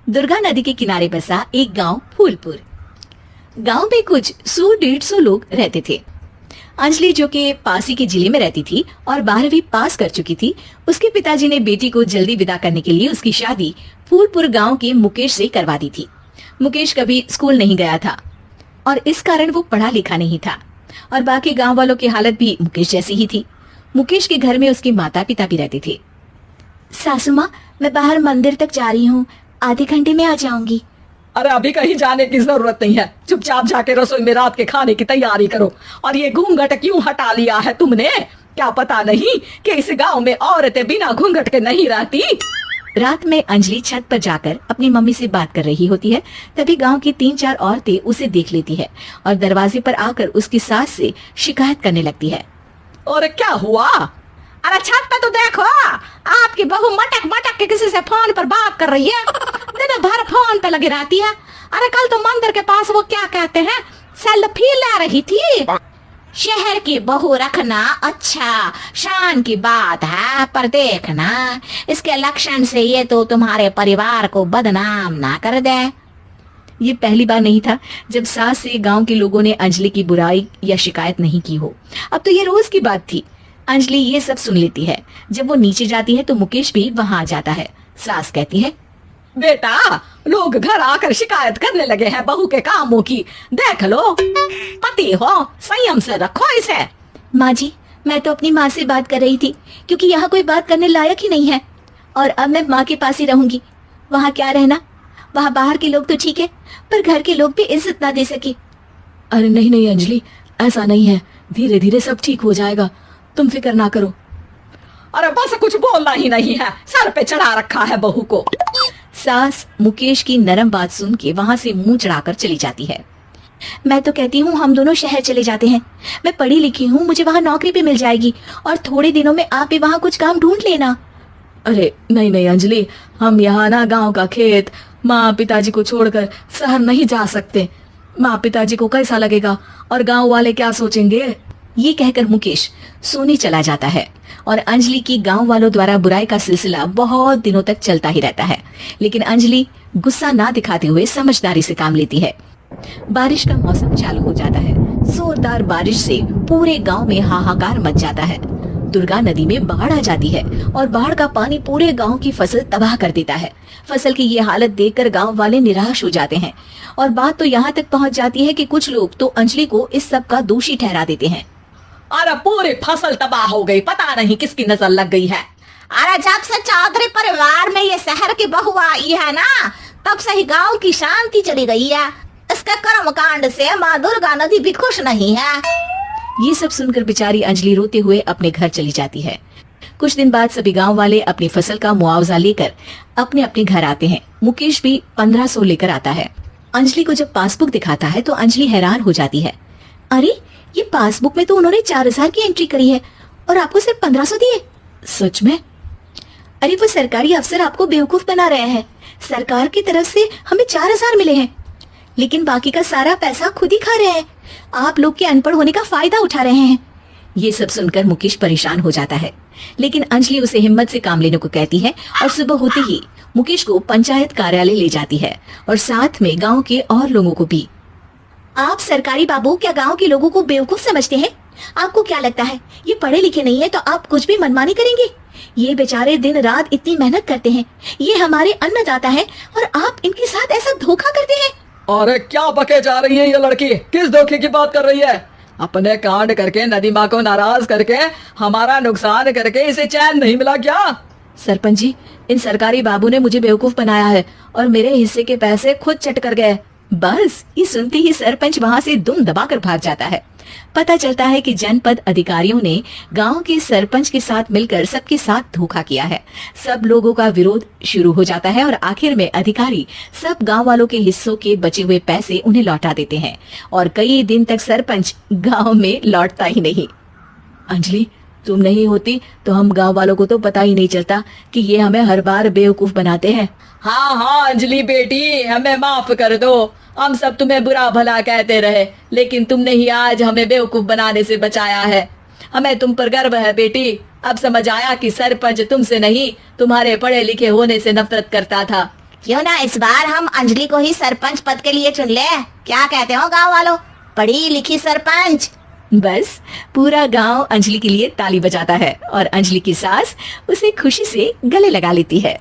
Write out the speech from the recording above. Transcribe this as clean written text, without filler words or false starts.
दुर्गा नदी के किनारे बसा एक गांव फूलपुर। गांव में कुछ 100-150 लोग रहते थे। अंजलि, जो कि पास ही के जिले में रहती थी और 12वीं पास कर चुकी थी, उसके पिताजी ने बेटी को जल्दी विदा करने के लिए उसकी शादी फूलपुर गांव के मुकेश से करवा दी थी। मुकेश कभी स्कूल नहीं गया था और इस कारण वो पढ़ा लिखा नहीं था और बाकी गांव वालों की हालत भी मुकेश जैसी ही थी। मुकेश के घर में उसके माता पिता भी रहते थे। सासू माँ, मैं बाहर मंदिर तक जा रही हूँ, आधे घंटे में आ जाऊंगी। अरे अभी कहीं जाने की जरूरत नहीं है, चुपचाप जाके रसोई में रात के खाने की तैयारी करो। और ये घूंघट क्यों हटा लिया है तुमने? क्या पता नहीं कि इस गांव में औरतें बिना घूंघट के नहीं रहती। रात में अंजलि छत पर जाकर अपनी मम्मी से बात कर रही होती है। तभी गांव की 3-4 औरतें उसे देख लेती है और दरवाजे पर आकर उसकी सास से शिकायत करने लगती है। और क्या हुआ? अरे छत पे तो देखो, आपकी बहू मटक मटक के किसी से फोन पर बात कर रही है। दिन भर फोन पे लगी रहती है। अरे कल तो मंदिर के पास वो क्या कहते हैं, सेल्फी ले रही थी। शहर की बहू रखना अच्छा शान की बात है, पर देखना इसके लक्षण से ये तो तुम्हारे परिवार को बदनाम ना कर दे। ये पहली बार नहीं था जब सास से गांव के लोगों ने अंजलि की बुराई या शिकायत नहीं की हो। अब तो ये रोज की बात थी। अंजलि ये सब सुन लेती है। जब वो नीचे जाती है तो मुकेश भी वहां आ जाता है। सास कहती है, बेटा, लोग घर आकर शिकायत करने लगे हैं बहू के कामों की। देख लो, पति हो, संयम से रखो इसे। माँ जी, मैं तो अपनी माँ से बात कर रही थी क्योंकि यहाँ कोई बात करने लायक ही नहीं है और अब मैं माँ के पास ही रहूंगी। वहाँ क्या रहना, वहाँ बाहर के लोग तो ठीक है पर घर के लोग भी इज्जत ना दे सके। अरे नहीं नहीं अंजलि, ऐसा नहीं है, धीरे धीरे सब ठीक हो जाएगा, तुम फिक्र ना करो। अरे बस कुछ बोलना ही नहीं है, सर पे चढ़ा रखा है बहू को। सास मुकेश की नरम बात सुन के वहाँ से मुंह चढ़ाकर चली जाती है। मैं तो कहती हूँ हम दोनों शहर चले जाते हैं। मैं पढ़ी लिखी हूँ, मुझे वहाँ नौकरी भी मिल जाएगी और थोड़े दिनों में आप भी वहाँ कुछ काम ढूंढ लेना। अरे नहीं नहीं अंजलि, हम यहाँ ना गांव का खेत, माँ पिताजी को छोड़कर शहर नहीं जा सकते। माँ पिताजी को कैसा लगेगा और गांव वाले क्या सोचेंगे? ये कहकर मुकेश सोने चला जाता है और अंजलि की गांव वालों द्वारा बुराई का सिलसिला बहुत दिनों तक चलता ही रहता है। लेकिन अंजलि गुस्सा ना दिखाते हुए समझदारी से काम लेती है। बारिश का मौसम चालू हो जाता है। जोरदार बारिश से पूरे गांव में हाहाकार मच जाता है। दुर्गा नदी में बाढ़ आ जाती है और बाढ़ का पानी पूरे गांव की फसल तबाह कर देता है। फसल की ये हालत देखकर गांव वाले निराश हो जाते हैं और बात तो यहाँ तक पहुँच जाती है कि कुछ लोग तो अंजलि को इस सब का दोषी ठहरा देते हैं। अरे पूरी फसल तबाह हो गई, पता नहीं किसकी नजर लग गई है। अरे जब से चौधरी परिवार में ये शहर की बहू आई है ना, तब से ही गांव की शांति चली गई है। इसके कर्म कांड से माँ दुर्गा नदी भी खुश नहीं है। ये सब सुनकर बेचारी अंजलि रोते हुए अपने घर चली जाती है। कुछ दिन बाद सभी गांव वाले अपनी फसल का मुआवजा लेकर अपने अपने घर आते हैं। मुकेश भी 1500 लेकर आता है। अंजलि को जब पासबुक दिखाता है तो अंजलि हैरान हो जाती है। अरे, ये पासबुक में तो उन्होंने 4000 की एंट्री करी है और आपको सिर्फ 1500 दिए। सच में? अरे वो सरकारी अफसर आपको बेवकूफ बना रहे हैं। सरकार की तरफ से हमें 4000 मिले हैं लेकिन बाकी का सारा पैसा खुद ही खा रहे हैं। आप लोग के अनपढ़ होने का फायदा उठा रहे हैं। ये सब सुनकर मुकेश परेशान हो जाता है लेकिन अंजलि उसे हिम्मत से काम लेने को कहती है और सुबह होते ही मुकेश को पंचायत कार्यालय ले जाती है और साथ में गाँव के और लोगों को भी। आप सरकारी बाबू क्या गांव के लोगों को बेवकूफ समझते हैं? आपको क्या लगता है ये पढ़े लिखे नहीं है तो आप कुछ भी मनमानी करेंगे? ये बेचारे दिन रात इतनी मेहनत करते हैं, ये हमारे अन्नदाता है और आप इनके साथ ऐसा धोखा करते हैं। अरे क्या बके जा रही है ये लड़की, किस धोखे की बात कर रही है? अपने कांड करके नदी माँ को नाराज करके हमारा नुकसान करके इसे चैन नहीं मिला क्या? सरपंच जी, इन सरकारी बाबू ने मुझे बेवकूफ बनाया है और मेरे हिस्से के पैसे खुद चट कर गए। बस ये सुनते ही सरपंच वहां से दुम दबाकर भाग जाता है। पता चलता है कि जनपद अधिकारियों ने गांव के सरपंच के साथ मिलकर सबके साथ धोखा किया है। सब लोगों का विरोध शुरू हो जाता है और आखिर में अधिकारी सब गांव वालों के हिस्सों के बचे हुए पैसे उन्हें लौटा देते हैं और कई दिन तक सरपंच गांव में लौटता ही नहीं। अंजलि, तुम नहीं होती तो हम गांव वालों को तो पता ही नहीं चलता कि ये हमें हर बार बेवकूफ बनाते हैं। हाँ हाँ अंजलि बेटी, हमें माफ कर दो। हम सब तुम्हें बुरा भला कहते रहे लेकिन तुमने ही आज हमें बेवकूफ बनाने से बचाया है। हमें तुम पर गर्व है बेटी। अब समझ आया कि सरपंच तुमसे नहीं तुम्हारे पढ़े लिखे होने से नफरत करता था। क्यों ना इस बार हम अंजलि को ही सरपंच पद के लिए चुन ले, क्या कहते हो गांव वालों? पढ़ी लिखी सरपंच। बस पूरा गांव अंजलि के लिए ताली बजाता है और अंजलि की सास उसे खुशी से गले लगा लेती है।